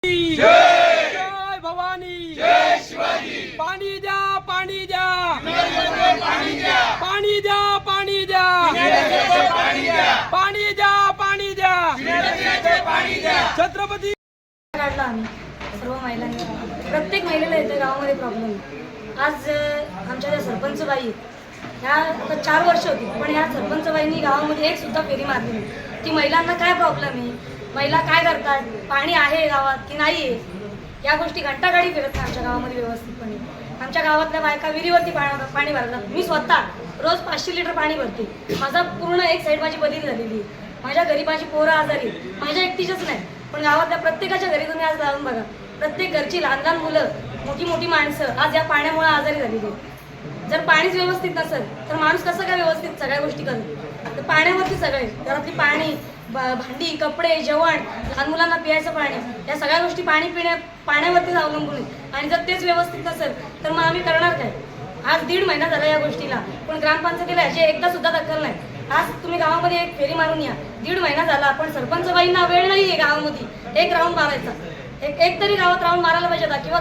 जय भवानी, जय शिवाजी। पाणी द्या, पाणी द्या, पाणी द्या, पाणी द्या, पाणी द्या, पाणी द्या, पाणी द्या, पाणी द्या। छत्रपती काढला आम्ही सर्व महिलांनी, प्रत्येक महिलेला येते गावामध्ये प्रॉब्लेम। आज आमच्या ज्या सरपंच बाई ह्या 4 वर्ष होती, पण ह्या सरपंच बाईंनी गावामध्ये एक सुद्धा फेरी मारली नाही की महिलांना काय प्रॉब्लेम आहे, महिला काय करतात, पाणी आहे गावात की नाही आहे, या गोष्टी घंटागाडी फिरत नाही आमच्या गावामध्ये व्यवस्थितपणे। आमच्या गावातल्या बायका विहिरीवरती पाणी भरतात। मी स्वतः रोज 500 लिटर पाणी भरते। माझा पूर्ण एक साईड माझी बदली झालेली आहे। माझ्या घरी माझी पोरं आजारी, माझ्या एकटीचंच नाही पण गावातल्या प्रत्येकाच्या घरी तुम्ही आज जाऊन बघा, प्रत्येक घरची लहान लहान मुलं, मोठी मोठी माणसं आज या पाण्यामुळे आजारी झालेली आहेत। जर पाणीच व्यवस्थित नसेल तर माणूस कसं काय व्यवस्थित सगळ्या गोष्टी करतो? तर पाण्यावरती सगळे घरातली पाणी, भांडी, कपडे, जेवण, लहान मुलांना पियायचं पाणी, या सगळ्या गोष्टी पाण्यावरतीच अवलंबून आहेत। आणि जर तेच व्यवस्थित नसेल तर मग आम्ही करणार काय? आज 1.5 महिना झाला या गोष्टीला, पण ग्रामपंचायतीला याची एकदा सुद्धा दखल नाही। आज तुम्ही गावामध्ये एक फेरी मारून या, 1.5 महिना झाला पण सरपंच बाईंना वेळ नाही आहे गावामध्ये एक राऊंड मारायचा। एक तरी गावात राऊंड मारायला पाहिजे होता, किंवा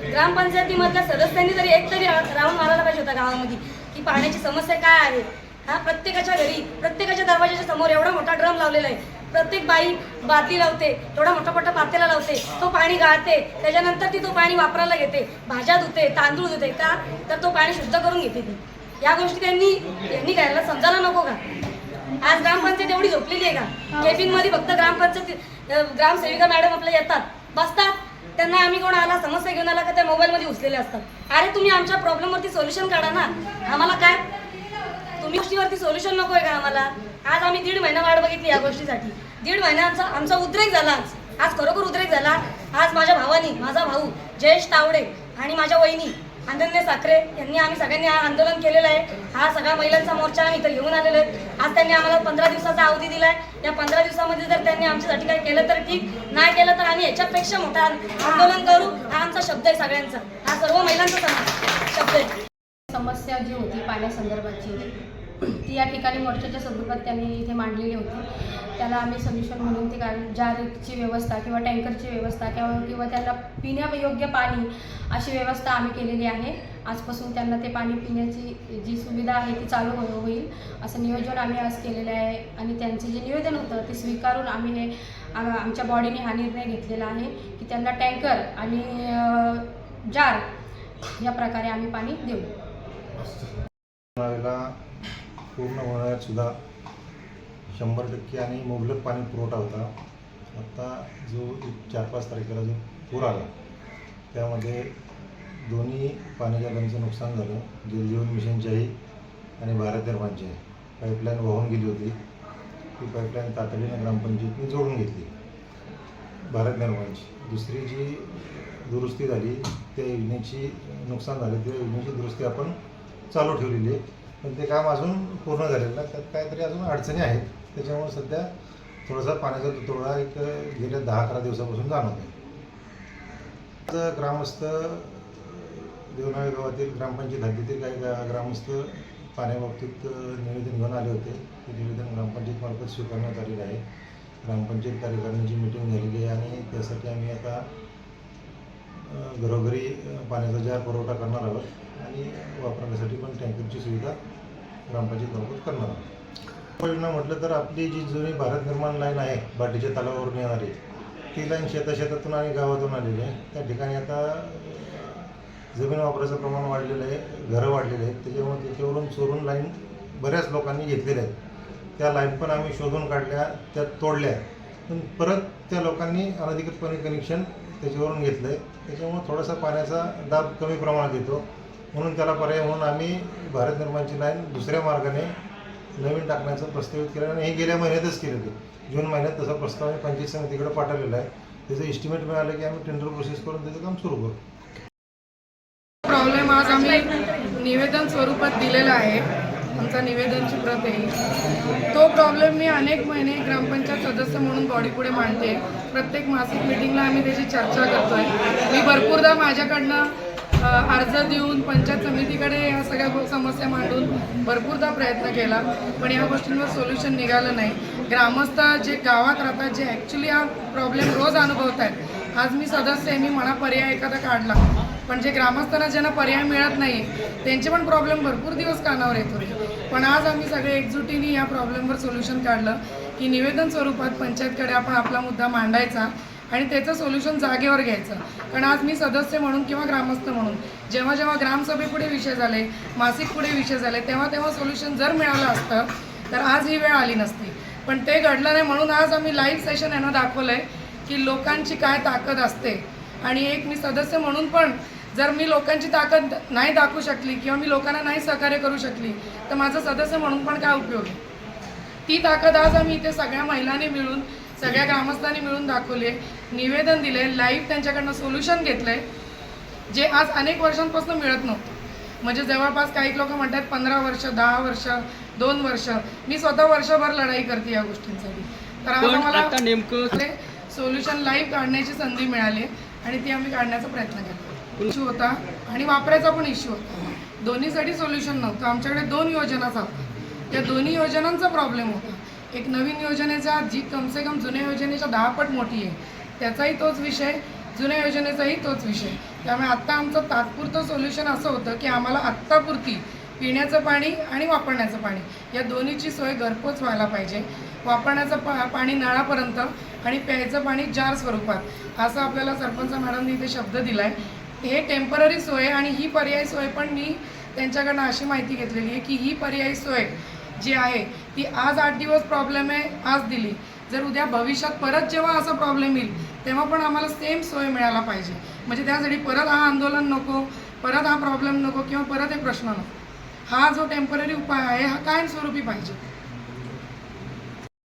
ग्रामपंचायतीमधल्या सदस्यांनी तरी एक तरी राऊंड मारायला पाहिजे होता गावामध्ये की पाण्याची समस्या काय आहे। हा, प्रत्येकाच्या घरी, प्रत्येकाच्या दरवाजाच्या समोर एवढा मोठा ड्रम लावलेला आहे। प्रत्येक बाई बादली लावते, एवढा मोठा मोठा पातेला लावते, तो पाणी गाळते, त्याच्यानंतर ती तो पाणी वापरायला घेते, भाज्या धुते, तांदूळ धुते, का तर तो पाणी शुद्ध करून घेते ती। या गोष्टी यांनी घ्यायला समजायला नको का? आज ग्रामपंचायत एवढी झोपलेली आहे का? केबिन मध्ये फक्त ग्रामसेविका मॅडम आपल्या येतात, बसतात, त्यांना आम्ही कोण आला समस्या घेऊन आला का त्या मोबाईल मध्ये घुसलेले असतात। अरे तुम्ही आमच्या प्रॉब्लेम वरती सोल्युशन काढा ना, आम्हाला काय तुम्ही गोष्टीवरती सोल्युशन नकोय का आम्हाला? आज आम्ही 1.5 महिना वाट बघितली या गोष्टीसाठी। 1.5 महिन्याचा आमचा उद्रेक झाला, आज खरोखर उद्रेक झाला। आज माझ्या भावानी, माझा भाऊ जयेश तावडे आणि माझ्या वहिनी अनन्या साखरे यांनी, आम्ही सगळ्यांनी आंदोलन केलेलं आहे। हा सगळ्या महिलांचा मोर्चा आम्ही इथं घेऊन आलेलो आहे। आज त्यांनी आम्हाला 15 दिवसाचा अवधी दिलाय। या 15 दिवसामध्ये जर त्यांनी आमच्यासाठी काही केलं तर ठीक, नाही केलं तर आम्ही याच्यापेक्षा मोठा आंदोलन करू। हा आमचा शब्द आहे सगळ्यांचा, हा सर्व महिलांचा शब्द आहे। समस्या जी होती पाण्यासंदर्भाची ती या ठिकाणी मोर्चाच्या संदर्भात त्यांनी इथे मांडलेली होती। त्याला आम्ही सोल्युशन म्हणून ते जारची व्यवस्था किंवा टँकरची व्यवस्था किंवा त्यांना पिण्यायोग्य पाणी अशी व्यवस्था आम्ही केलेली आहे। आजपासून त्यांना ते पाणी पिण्याची जी सुविधा आहे ती चालू होईल असं नियोजन आम्ही आज केलेलं आहे। आणि त्यांचे जे निवेदन होतं ते स्वीकारून आम्ही हे आमच्या बॉडीने हा निर्णय घेतलेला आहे की त्यांना टँकर आणि जार या प्रकारे आम्ही पाणी देऊ। पूर्ण उन्हाळ्यात सुद्धा 100% आणि मुबलक पाणी पुरवठा होता। आता जो 4-5 तारखेला जो पूर आला त्यामध्ये दोन्ही पाण्याच्या लाईनचं नुकसान झालं। जल जीवन मिशनच्याही आणि भारत निर्माणची पाईपलाईन वाहून गेली होती, ती पाईपलाईन तातडीने ग्रामपंचायतीने जोडून घेतली भारत निर्माणची। दुसरी जी दुरुस्ती झाली त्या योजनेची नुकसान झाले, त्या योजनेची दुरुस्ती आपण चालू ठेवलेली आहे, पण ते काम अजून पूर्ण झालेलं नाही। त्यात काहीतरी अजून अडचणी आहेत, त्याच्यामुळे सध्या थोडासा पाण्याचा तुटवडा एक गेल्या 10-11 दिवसापासून जाणवत आहे। ग्रामस्थ देवनाळे गावातील ग्रामपंचायत हद्दीतील काही ग्रामस्थ पाण्याबाबतीत निवेदन घेऊन आले होते। ते निवेदन ग्रामपंचायतमार्फत स्वीकारण्यात आलेलं आहे। ग्रामपंचायत कार्यकारिणीची मीटिंग झालेली आहे आणि त्यासाठी आम्ही आता घरोघरी पाण्याचा जार पुरवठा करणार आहोत आणि वापरण्यासाठी पण टँकरची सुविधा ग्रामपंचायतमार्फत करणार आहोत। योजना म्हटलं तर आपली जी जुनी भारत निर्माण लाईन आहे बाटीच्या तलावावरून येणारी, ती लाईन शेतातून आणि गावातून आलेली आहे। त्या ठिकाणी आता जमीन वापराचं प्रमाण वाढलेलं आहे, घरं वाढलेले आहेत, त्याच्यामुळे त्याच्यावरून चोरून लाईन बऱ्याच लोकांनी घेतलेल्या आहेत। त्या लाईन पण आम्ही शोधून काढल्या, त्या तोडल्या, पण परत त्या लोकांनी अनधिकृतपणे कनेक्शन त्याच्यावरून घेतलं आहे। त्याच्यामुळे थोडासा पाण्याचा दाब कमी प्रमाणात येतो, म्हणून त्याला पर्याय म्हणून आम्ही भारत निर्माणची लाईन दुसऱ्या मार्गाने नवीन टाकण्याचं प्रस्तावित केलं आणि हे गेल्या महिन्यातच केलं ते जून महिन्यात तसा प्रस्ताव आम्ही पंचायत समितीकडे पाठवलेला आहे। त्याचं एस्टिमेट मिळालं की आम्ही टेंडर प्रोसेस करून त्याचं काम सुरू करू। प्रॉब्लेम आज आम्ही निवेदन स्वरूपात दिलेला आहे, आमचा निवेदनची प्रत आहे। तो प्रॉब्लेम मी अनेक महिने ग्रामपंचायत सदस्य म्हणून बॉडीपुढे मांडते। प्रत्येक मासिक मिटिंगला आम्ही त्याची चर्चा करतोय। मी भरपूरदा माझ्याकडनं अर्ज देऊन पंचायत समितीकडे या सगळ्या समस्या मांडून भरपूरदा प्रयत्न केला, पण या गोष्टींवर सोल्युशन निघालं नाही। ग्रामस्थ जे गावात राहतात, जे ॲक्च्युली हा प्रॉब्लेम रोज अनुभवत आहेत, आज मी सदस्य आहे, मी म्हणा पर्याय एखादा काढला, पण जे ग्रामस्थांना ज्यांना पर्याय मिळत नाही त्यांचे पण प्रॉब्लेम भरपूर दिवस कानावर येत होते. पण आज आम्ही सगळे एकजुटीने या प्रॉब्लेमवर सोल्युशन काढलं की निवेदन स्वरूपात पंचायतकडे आपण आपला मुद्दा मांडायचा आणि त्याचं सोल्युशन जागेवर घ्यायचं. कारण आज मी सदस्य म्हणून किंवा ग्रामस्थ म्हणून जेव्हा जेव्हा ग्रामसभेपुढे विषय झाले, मासिक पुढे विषय झाले, तेव्हा तेव्हा सोल्युशन जर मिळालं असतं तर आज ही वेळ आली नसती. पण ते घडलं नाही, म्हणून आज आम्ही लाईव्ह सेशन यांना दाखवलं आहे की लोकांची काय ताकद असते. आणि एक मी सदस्य म्हणून पण जर मी लोकांची ताकद नाही दाखवू शकली किंवा मी लोकांना नाही सहकार्य करू शकली तर माझं सदस्य म्हणून पण काय उपयोग आहे. ती ताकद आज आम्ही इथे सगळ्या महिलांनी मिळून, सगळ्या ग्रामस्थांनी मिळून दाखवले, निवेदन दिले, लाईव्ह त्यांच्याकडनं सोल्युशन घेतलंय जे आज अनेक वर्षांपासून मिळत नव्हतं. म्हणजे जवळपास काही लोक म्हणतात 15 वर्ष, 10 वर्ष, 2 वर्ष, मी स्वतः वर्षभर लढाई करते या गोष्टींसाठी. तर आज पण आम्हाला आता नेमकं सोल्युशन लाईव्ह काढण्याची संधी मिळाली आणि ती आम्ही काढण्याचा प्रयत्न केला. इश्यू होता आणि वापरायचा पण इश्यू होता, दोन्हीसाठी सोल्युशन नव्हतं. आमच्याकडे 2 योजना चालतात, त्या दोन्ही योजनांचा प्रॉब्लेम होता. एक नवीन योजनेचा जी कमसे कम जुन्या योजनेच्या 10 पट मोठी आहे, त्याचाही तोच विषय, जुन्या योजनेचाही तोच विषय. त्यामुळे आत्ता आमचं तात्पुरतं सोल्युशन असं होतं की आम्हाला आत्तापुरती पिण्याचं पाणी आणि वापरण्याचं पाणी या दोन्हीची सोय घरपोच व्हायला पाहिजे. वापरण्याचं पाणी नळापर्यंत आणि प्यायचं पाणी जार स्वरूपात, असं आपल्याला सरपंच मॅडमनी इथे शब्द दिला आहे. हे टेम्पररी सोय आणि ही पर्यायी सोय पण मी त्यांच्याकडनं अशी माहिती घेतलेली आहे की ही पर्यायी सोय जी आहे ती आज 8 दिवस प्रॉब्लेम आहे, आज दिली, जर उद्या भविष्यात परत जेव्हा असा प्रॉब्लेम येईल तेव्हा पण आम्हाला सेम सोय मिळायला पाहिजे. म्हणजे त्यासाठी परत हा आंदोलन नको, परत हा प्रॉब्लेम नको किंवा परत हे प्रश्न नको. हा जो टेम्पररी उपाय आहे हा कायमस्वरूपी पाहिजे.